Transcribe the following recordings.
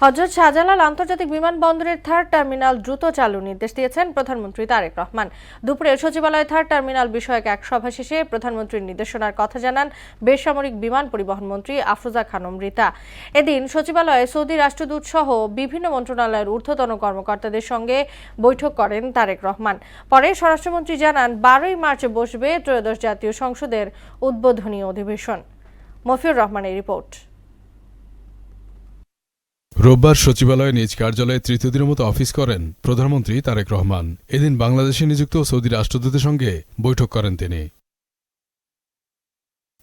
হযরত শাহজালাল আন্তর্জাতিক বিমানবন্দরের third terminal দ্রুত চালুর নির্দেশ দিয়েছেন প্রধানমন্ত্রী তারেক রহমান। দুপুরে সচিবালয়ে থার্ড টার্মিনাল বিষয়ক এক সভা শেষে প্রধানমন্ত্রীর নির্দেশনার কথা জানান বেসামরিক বিমান পরিবহন মন্ত্রী আফরোজা খানম রিতা। এদিন সচিবালয়ে সৌদি রাষ্ট্রদূত সহ বিভিন্ন মন্ত্রণালয়ের ঊর্ধ্বতন কর্মকর্তাদের সঙ্গে বৈঠক করেন তারেক রহমান। পরে স্বরাষ্ট্রমন্ত্রী জানান 12ই মার্চ বসবে ত্রয়োদশ জাতীয় সংসদের উদ্বোধনী অধিবেশন। মফিউর রহমানের রিপোর্ট। রোববার সচিবালয়ে নিজ কার্যালয়ে তৃতীয় দিনের মতো অফিস করেন প্রধানমন্ত্রী তারেক রহমান। এদিন বাংলাদেশে নিযুক্ত সৌদি রাষ্ট্রদূতের সঙ্গে বৈঠক করেন তিনি।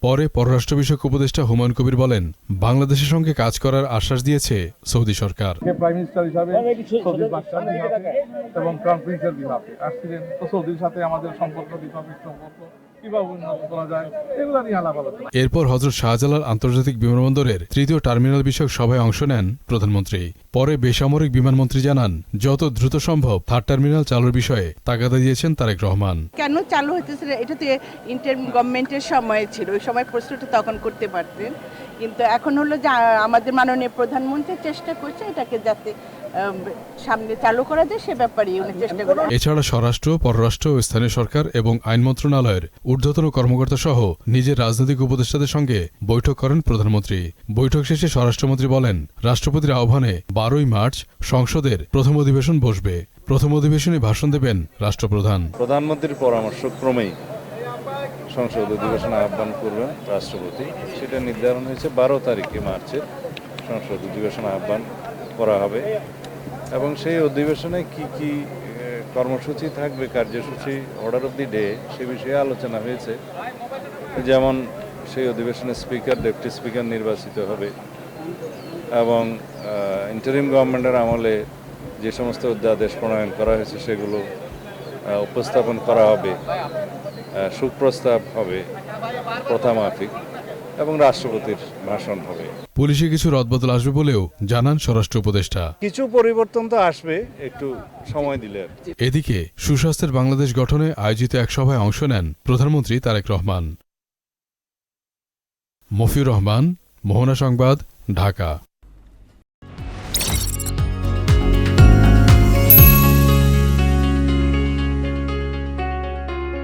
পরে পররাষ্ট্র বিষয়ক উপদেষ্টা হুমায়ুন কবির বলেন, বাংলাদেশের সঙ্গে কাজ করার আশ্বাস দিয়েছে সৌদি সরকার। প্রাইম মিনিস্টার হিসাবে সৌদির বাদশাহ এবং ক্রাউন প্রিন্সের বিভাগে আসছিলেন, তো সৌদির সাথে আমাদের সম্পর্ক দ্বিপাক্ষিক সম্পর্ক কিভাবে উন্নত করা যায় এগুলো নিয়ে আলাপ আলোচনা। এরপর হযরত শাহজালাল আন্তর্জাতিক বিমানবন্দরের তৃতীয় টার্মিনাল বিষয়ক সভায় অংশ নেন প্রধানমন্ত্রী। পরে বেসামরিক বিমানমন্ত্রী জানান, যত দ্রুত সম্ভব থার্ড টার্মিনাল চালুর বিষয়ে তাগাদা দিয়েছেন তারেক রহমান। কেন চালু হতেছিল, এটা তো ইন্টারিম গভর্নমেন্টের সময় ছিল, ওই সময় প্রশ্নটা তখন করতে পারতেন, কিন্তু এখন হলো যে আমাদের মাননীয় প্রধানমন্ত্রী চেষ্টা করছে এটাকে যাতে সামনে চালু করা যায় সে ব্যাপারে উনি চেষ্টা করেন। এছাড়া স্বরাষ্ট্র, পররাষ্ট্র ও স্থানীয় সরকার এবং আইন মন্ত্রণালয়ের ঊর্ধ্বতন কর্মকর্তা সহ নিজের রাজনৈতিক উপদেষ্টাদের সঙ্গে বৈঠক করেন প্রধানমন্ত্রী। বৈঠক শেষে স্বরাষ্ট্রমন্ত্রী বলেন, রাষ্ট্রপতির আহ্বানে 12ই মার্চ সংসদের প্রথম অধিবেশন বসবে। প্রথম অধিবেশনে ভাষণ দেবেন রাষ্ট্রপ্রধান। প্রধানমন্ত্রীর পরামর্শক্রমেই সংসদ অধিবেশন আহ্বান করবেন রাষ্ট্রপতি। সেটা নির্ধারণ হয়েছে 12 তারিখে মার্চের সংসদ অধিবেশন আহ্বান করা হবে এবং সেই অধিবেশনে কি কি কর্মসূচি থাকবে, কার্যসূচি, অর্ডার অফ দি ডে, সে বিষয়ে আলোচনা হয়েছে। যেমন সেই অধিবেশনে স্পিকার, ডেপুটি স্পিকার নির্বাচিত হবে এবং ইন্টারিম গভর্নমেন্টের আমলে যে সমস্ত অধ্যাদেশ প্রণয়ন করা হয়েছে সেগুলো উপস্থাপন করা হবে, সুপ্রস্তাব হবে প্রথামাফিক এবং রাষ্ট্রপতির ভাষণ হবে। পুলিশে কিছু রদবদল আসবে বলেও জানান স্বরাষ্ট্র উপদেষ্টা। কিছু পরিবর্তন তো আসবে, একটু সময় দিলে। এদিকে সুস্বাস্থ্যের বাংলাদেশ গঠনে আয়োজিত এক সভায় অংশ নেন প্রধানমন্ত্রী তারেক রহমান। মফিউর রহমান, মোহনা সংবাদ, ঢাকা।